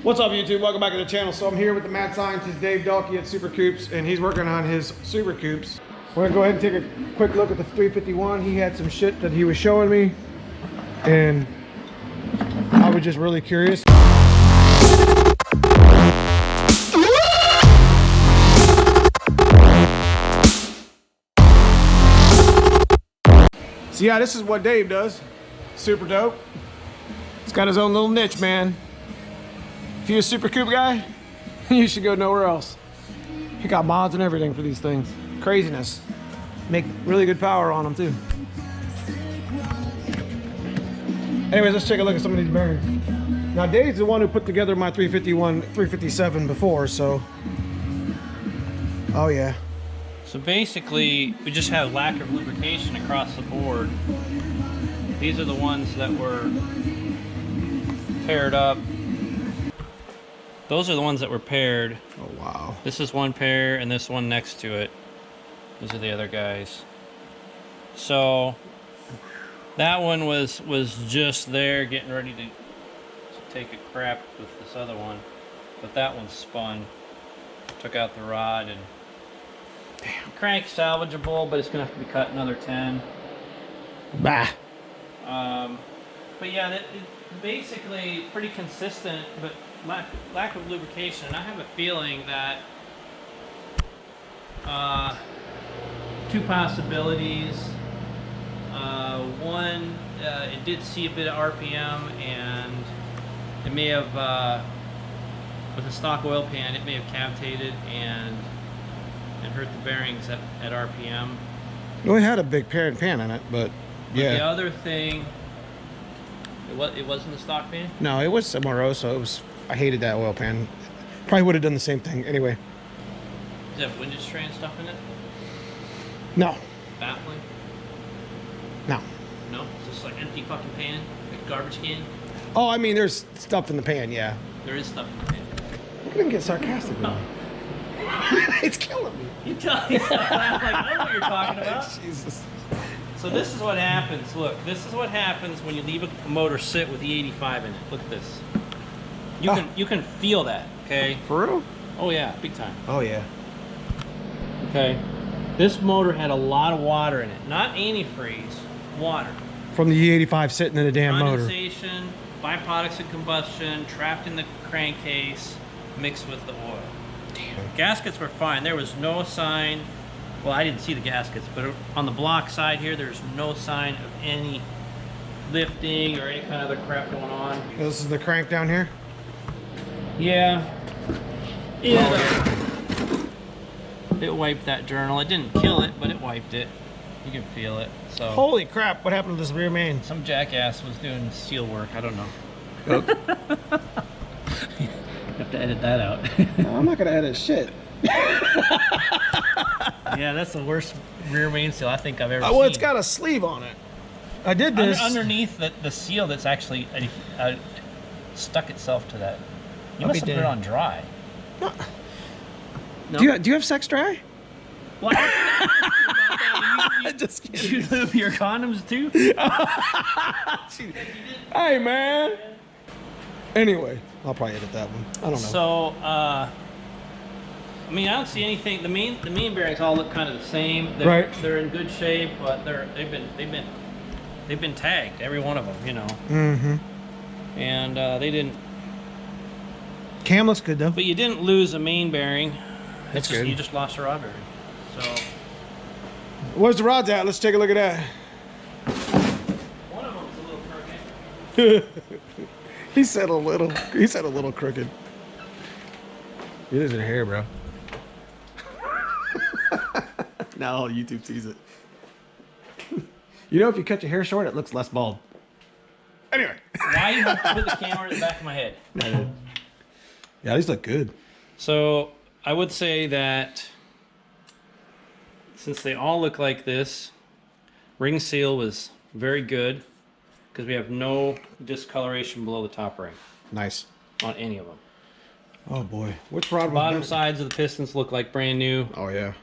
What's up, YouTube? Welcome back to the channel. So I'm here with the mad scientist Dave Dalkey at Super Coops, and he's working on his Super Coops. We're gonna go ahead and take a quick look at the 351. He had some shit that he was showing me, and I was just really curious. So yeah, this is what Dave does. Super dope. He's got his own little niche, man. If you're a Super Coupe guy, you should go nowhere else. He got mods and everything for these things. Craziness. Make really good power on them too. Anyways, let's take a look at some of these bearings. Now Dave's the one who put together my 351, 357 before, so. Oh yeah. So basically, we just had lack of lubrication across the board. These are the ones that were paired up. Those are the ones that were paired. Oh wow. This is one pair and this one next to it. These are the other guys. So that one was just there getting ready to take a crap with this other one. But that one spun. Took out the rod and damn. Crank salvageable, but it's gonna have to be cut another 10. Bah. But yeah, basically pretty consistent, but lack of lubrication. And I have a feeling that two possibilities. One, it did see a bit of RPM, and it may have, with a stock oil pan, it may have cavitated and hurt the bearings at RPM. Well, it had a big pan in it, but yeah. The other thing, it wasn't a stock pan? No, it was somewhere, so it was. I hated that oil pan. Probably would have done the same thing anyway. Does it have windage tray and stuff in it? No. Baffling? No. No? It's just like empty fucking pan? Like garbage can? Oh, I mean, there's stuff in the pan, yeah. There is stuff in the pan. Look at him get sarcastic with me. It's killing me. You tell me something. I'm like, I know what you're talking about. Jesus. So this is what happens. Look, this is what happens when you leave a motor sit with E85 in it. Look at this. You can feel that, okay? For real? Oh yeah, big time. Oh yeah. Okay. This motor had a lot of water in it. Not antifreeze, water. From the E85 sitting in the damn motor. Condensation, byproducts of combustion, trapped in the crankcase, mixed with the oil. Damn. Gaskets were fine. There was no sign. Well, I didn't see the gaskets, but on the block side here, there's no sign of any lifting or any kind of other crap going on. This is the crank down here? Yeah. Yeah. It wiped that journal. It didn't kill it, but it wiped it. You can feel it. So. Holy crap, what happened to this rear main? Some jackass was doing steel work. I don't know. Okay. You have to edit that out. No, I'm not going to edit shit. Yeah, that's the worst rear main seal I think I've ever seen. Well, it's got a sleeve on it. I did this. Underneath the seal that's actually stuck itself to that. You must have put it on dry. No. No? Do you have sex dry? What? Just kidding. You lube your condoms too? Hey, man. Anyway, I'll probably edit that one. I don't know. So, I mean, I don't see anything. The main bearings all look kind of the same. They're in good shape, but they've been tagged, every one of them, you know. Mm-hmm. And they didn't. Cam looks good though. But you didn't lose a main bearing. That's good. You just lost a rod bearing. So. Where's the rods at? Let's take a look at that. One of them's a little crooked. He said a little crooked. It isn't hair, bro. Now YouTube sees it. You know, if you cut your hair short, it looks less bald. Anyway. Why you have to put the camera in the back of my head? Yeah, these look good. So I would say that since they all look like this, ring seal was very good because we have no discoloration below the top ring. Nice. On any of them. Oh boy. Which rod was Bottom sides of the pistons look like brand new. Oh yeah.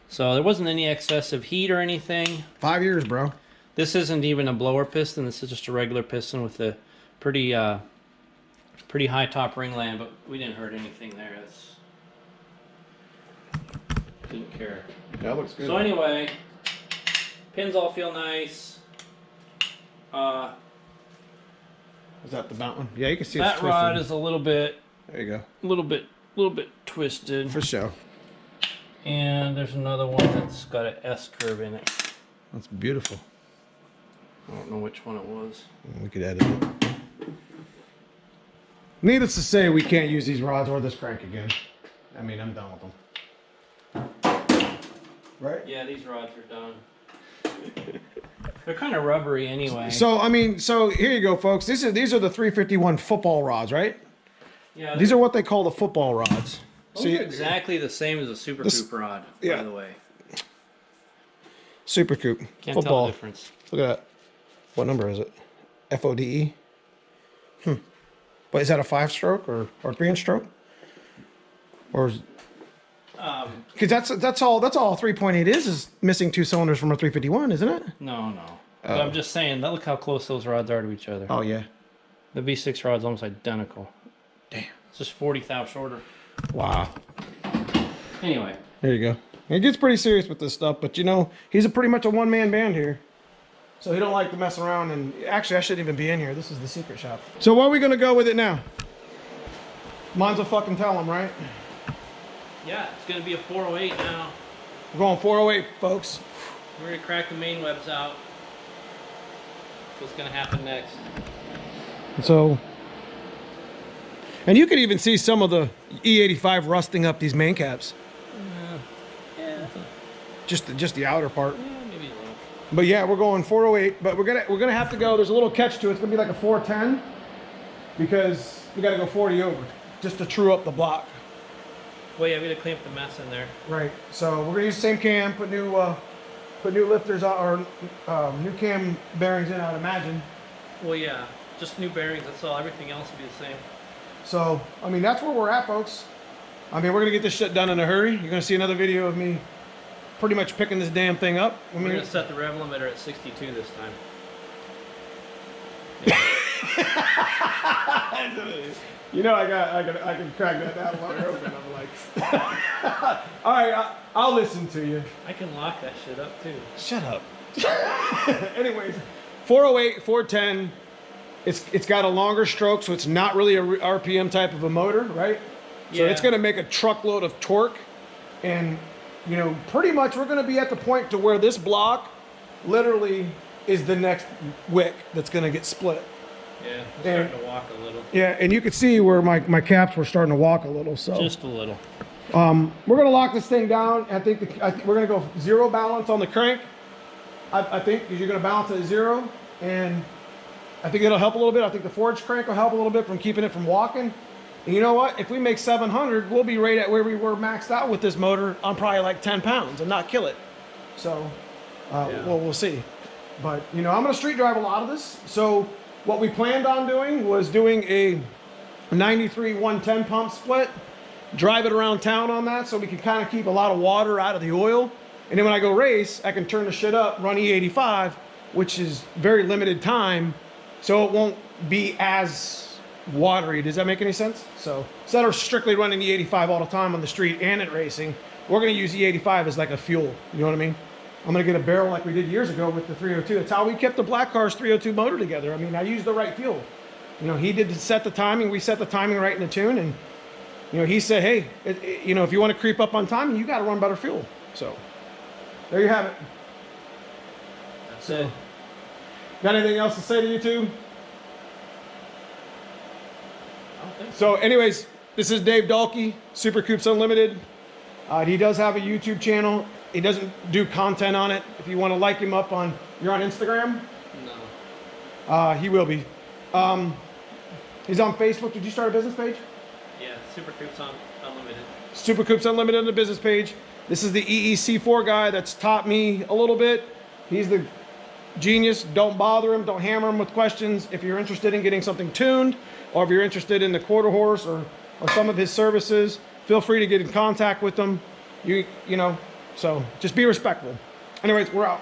So there wasn't any excessive heat or anything. 5 years, bro. This isn't even a blower piston. This is just a regular piston with a pretty Pretty high top ring land, but we didn't hurt anything there. That's didn't care. That looks good. So anyway, pins all feel nice. Is that the mount one? Yeah, you can see that it's rod is a little bit. There you go. A little bit twisted. For sure. And there's another one that's got an S curve in it. That's beautiful. I don't know which one it was. We could edit it. Needless to say, we can't use these rods or this crank again. I mean, I'm done with them. Right? Yeah, these rods are done. They're kind of rubbery anyway. So, I mean, so here you go, folks. These are the 351 football rods, right? Yeah. These are what they call the football rods. Those are exactly the same as a Super Coupe rod, by the way. Super Coupe. Can't football. tell the difference. Look at that. What number is it? FODE? But is that a 5-stroke or 3-inch stroke? Or because that's all 3.8 is missing 2 cylinders from a 351, isn't it? No. But I'm just saying, look how close those rods are to each other. Oh yeah. The V6 rod's almost identical. Damn. It's just 40 thou shorter. Wow. Anyway. There you go. It gets pretty serious with this stuff, but you know, he's pretty much a one-man band here. So he don't like to mess around, and actually I shouldn't even be in here. This is the secret shop. So where are we gonna go with it now? Mine's a fucking tell him, right? Yeah, it's gonna be a 408 now. We're going 408, folks. We're gonna crack the main webs out. What's gonna happen next? So, and you can even see some of the E85 rusting up these main caps. Yeah. Just the outer part. Yeah, maybe a little. But yeah, we're going 408. But we're gonna have to go. There's a little catch to it. It's gonna be like a 410 because we gotta go 40 over just to true up the block. Well, yeah, we gotta clean up the mess in there. Right. So we're gonna use the same cam. Put new lifters on, or new cam bearings in, I'd imagine. Well, yeah, just new bearings. That's all. Everything else will be the same. So I mean, that's where we're at, folks. I mean, we're gonna get this shit done in a hurry. You're gonna see another video of me pretty much picking this damn thing up. I mean, we're gonna set the rev limiter at 62 this time. You know, I can crack that down while you're open. I'm like, all right, I'll listen to you. I can lock that shit up too. Shut up. Anyways, 408, 410. It's got a longer stroke, so it's not really a RPM type of a motor, right? So Yeah. it's going to make a truckload of torque, and you know, pretty much we're going to be at the point to where this block literally is the next wick that's going to get split. Yeah, it's starting to walk a little. Yeah, and you could see where my caps were starting to walk a little. So just a little. We're gonna lock this thing down. I think we're gonna go 0 balance on the crank. I think because you're gonna balance it at 0, and I think it'll help a little bit. I think the forged crank will help a little bit from keeping it from walking. And you know what? If we make 700, we'll be right at where we were maxed out with this motor on probably like 10 pounds and not kill it. So, well, we'll see. But you know, I'm gonna street drive a lot of this. So what we planned on doing was doing a 93 110 pump split, drive it around town on that so we can kind of keep a lot of water out of the oil. And then when I go race, I can turn the shit up, run E85, which is very limited time, so it won't be as watery. Does that make any sense? So instead of strictly running E85 all the time on the street and at racing, we're gonna use E85 as like a fuel, you know what I mean? I'm gonna get a barrel like we did years ago with the 302. That's how we kept the Black Car's 302 motor together. I mean, I used the right fuel. You know, he did set the timing. We set the timing right in the tune, and you know, he said, "Hey, you know, if you want to creep up on timing, you got to run better fuel." So there you have it. That's it. Got anything else to say to YouTube? I don't think so. So, anyways, this is Dave Dalkey, Super Coupes Unlimited. He does have a YouTube channel. He doesn't do content on it. If you want to like him up you're on Instagram? No. He will be. He's on Facebook. Did you start a business page? Yeah, Super Coupes Unlimited. Super Coupes Unlimited on the business page. This is the EEC4 guy that's taught me a little bit. He's the genius. Don't bother him. Don't hammer him with questions. If you're interested in getting something tuned, or if you're interested in the quarter horse or some of his services, feel free to get in contact with him. You know, so just be respectful. Anyways, we're out.